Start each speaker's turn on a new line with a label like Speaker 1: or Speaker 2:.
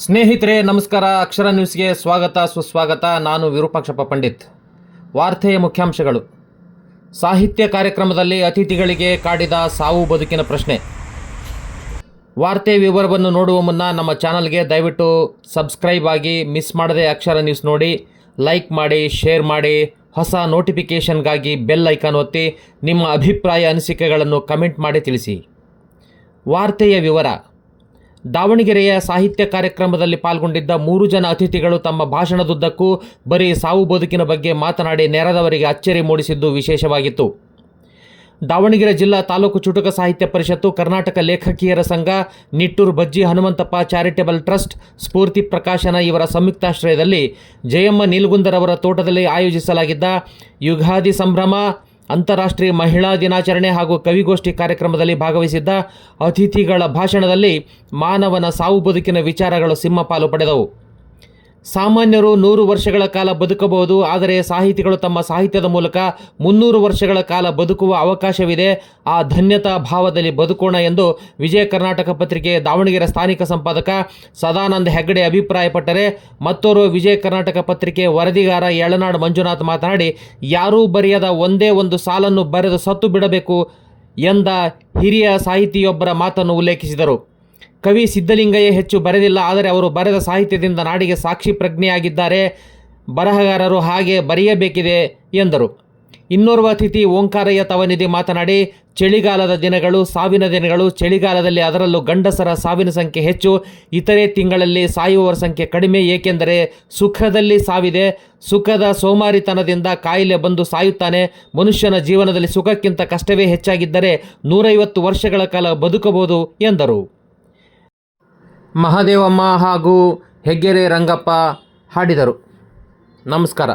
Speaker 1: ಸ್ನೇಹಿತರೆ ನಮಸ್ಕಾರ. ಅಕ್ಷರ ನ್ಯೂಸ್ಗೆ ಸ್ವಾಗತ ಸುಸ್ವಾಗತ. ನಾನು ವಿರೂಪಾಕ್ಷಪ್ಪ ಪಂಡಿತ್. ವಾರ್ತೆಯ ಮುಖ್ಯಾಂಶಗಳು. ಸಾಹಿತ್ಯ ಕಾರ್ಯಕ್ರಮದಲ್ಲಿ ಅತಿಥಿಗಳಿಗೆ ಕಾಡಿದ ಸಾವು ಬದುಕಿನ ಪ್ರಶ್ನೆ. ವಾರ್ತೆ ವಿವರವನ್ನು ನೋಡುವ ಮುನ್ನ ನಮ್ಮ ಚಾನಲ್ಗೆ ದಯವಿಟ್ಟು ಸಬ್ಸ್ಕ್ರೈಬ್ ಆಗಿ, ಮಿಸ್ ಮಾಡದೆ ಅಕ್ಷರ ನ್ಯೂಸ್ ನೋಡಿ, ಲೈಕ್ ಮಾಡಿ, ಶೇರ್ ಮಾಡಿ. ಹೊಸ ನೋಟಿಫಿಕೇಷನ್ಗಾಗಿ ಬೆಲ್ ಐಕಾನ್ ಒತ್ತಿ. ನಿಮ್ಮ ಅಭಿಪ್ರಾಯ ಅನಿಸಿಕೆಗಳನ್ನು ಕಮೆಂಟ್ ಮಾಡಿ ತಿಳಿಸಿ. ವಾರ್ತೆಯ ವಿವರ. ದಾವಣಗೆರೆಯ ಸಾಹಿತ್ಯ ಕಾರ್ಯಕ್ರಮದಲ್ಲಿ ಪಾಲ್ಗೊಂಡಿದ್ದ 3 ಜನ ಅತಿಥಿಗಳು ತಮ್ಮ ಭಾಷಣದುದ್ದಕ್ಕೂ ಬರೀ ಸಾವು ಬದುಕಿನ ಬಗ್ಗೆ ಮಾತನಾಡಿ ನೆರೆದವರಿಗೆ ಅಚ್ಚರಿ ಮೂಡಿಸಿದ್ದು ವಿಶೇಷವಾಗಿತ್ತು. ದಾವಣಗೆರೆ ಜಿಲ್ಲಾ ತಾಲೂಕು ಚುಟುಕ ಸಾಹಿತ್ಯ ಪರಿಷತ್ತು, ಕರ್ನಾಟಕ ಲೇಖಕಿಯರ ಸಂಘ, ನಿಟ್ಟೂರು ಬಜ್ಜಿ ಹನುಮಂತಪ್ಪ ಚಾರಿಟೇಬಲ್ ಟ್ರಸ್ಟ್, ಸ್ಫೂರ್ತಿ ಪ್ರಕಾಶನ ಇವರ ಸಂಯುಕ್ತಾಶ್ರಯದಲ್ಲಿ ಜಯಮ್ಮ ನೀಲಗುಂದರವರ ತೋಟದಲ್ಲಿ ಆಯೋಜಿಸಲಾಗಿದ್ದ ಯುಗಾದಿ ಸಂಭ್ರಮ, ಅಂತಾರಾಷ್ಟ್ರೀಯ ಮಹಿಳಾ ದಿನಾಚರಣೆ ಹಾಗೂ ಕವಿಗೋಷ್ಠಿ ಕಾರ್ಯಕ್ರಮದಲ್ಲಿ ಭಾಗವಹಿಸಿದ್ದ ಅತಿಥಿಗಳ ಭಾಷಣದಲ್ಲಿ ಮಾನವನ ಸಾವು ಬದುಕಿನ ವಿಚಾರಗಳು ಸಿಂಹಪಾಲು ಪಡೆದವು. ಸಾಮಾನ್ಯರು 100 ವರ್ಷಗಳ ಕಾಲ ಬದುಕಬಹುದು, ಆದರೆ ಸಾಹಿತಿಗಳು ತಮ್ಮ ಸಾಹಿತ್ಯದ ಮೂಲಕ 300 ವರ್ಷಗಳ ಕಾಲ ಬದುಕುವ ಅವಕಾಶವಿದೆ. ಆ ಧನ್ಯತಾ ಭಾವದಲ್ಲಿ ಬದುಕೋಣ ಎಂದು ವಿಜಯ ಕರ್ನಾಟಕ ಪತ್ರಿಕೆ ದಾವಣಗೆರೆ ಸ್ಥಾನಿಕ ಸಂಪಾದಕ ಸದಾನಂದ ಹೆಗ್ಗಡೆ ಅಭಿಪ್ರಾಯಪಟ್ಟರೆ, ಮತ್ತೋರ್ವ ವಿಜಯ ಕರ್ನಾಟಕ ಪತ್ರಿಕೆ ವರದಿಗಾರ ಯಳನಾಡು ಮಂಜುನಾಥ್ ಮಾತನಾಡಿ, ಯಾರೂ ಬರೆಯದ ಒಂದೇ ಒಂದು ಸಾಲನ್ನು ಬರೆದು ಸತ್ತು ಬಿಡಬೇಕು ಎಂದ ಹಿರಿಯ ಸಾಹಿತಿಯೊಬ್ಬರ ಮಾತನ್ನು ಉಲ್ಲೇಖಿಸಿದರು. ಕವಿ ಸಿದ್ಧಲಿಂಗಯ್ಯ ಹೆಚ್ಚು ಬರೆದಿಲ್ಲ, ಆದರೆ ಅವರು ಬರೆದ ಸಾಹಿತ್ಯದಿಂದ ನಾಡಿಗೆ ಸಾಕ್ಷಿ ಪ್ರಜ್ಞೆಯಾಗಿದ್ದಾರೆ. ಬರಹಗಾರರು ಹಾಗೆ ಬರೆಯಬೇಕಿದೆ ಎಂದರು. ಇನ್ನೋರ್ವ ಅತಿಥಿ ಓಂಕಾರಯ್ಯ ತವನಿಧಿ ಮಾತನಾಡಿ, ಚಳಿಗಾಲದ ದಿನಗಳು ಸಾವಿನ ದಿನಗಳು. ಚಳಿಗಾಲದಲ್ಲಿ ಅದರಲ್ಲೂ ಗಂಡಸರ ಸಾವಿನ ಸಂಖ್ಯೆ ಹೆಚ್ಚು, ಇತರೆ ತಿಂಗಳಲ್ಲಿ ಸಾಯುವವರ ಸಂಖ್ಯೆ ಕಡಿಮೆ. ಏಕೆಂದರೆ ಸುಖದಲ್ಲಿ ಸಾವಿದೆ. ಸುಖದ ಸೋಮಾರಿತನದಿಂದ ಕಾಯಿಲೆ ಬಂದು ಸಾಯುತ್ತಾನೆ. ಮನುಷ್ಯನ ಜೀವನದಲ್ಲಿ ಸುಖಕ್ಕಿಂತ ಕಷ್ಟವೇ ಹೆಚ್ಚಾಗಿದ್ದರೆ 150 ವರ್ಷಗಳ ಕಾಲ ಬದುಕಬಹುದು ಎಂದರು. ಮಹಾದೇವಮ್ಮ ಹಾಗೂ ಹೆಗ್ಗೆರೆ ರಂಗಪ್ಪ ಹಾಡಿದರು. ನಮಸ್ಕಾರ.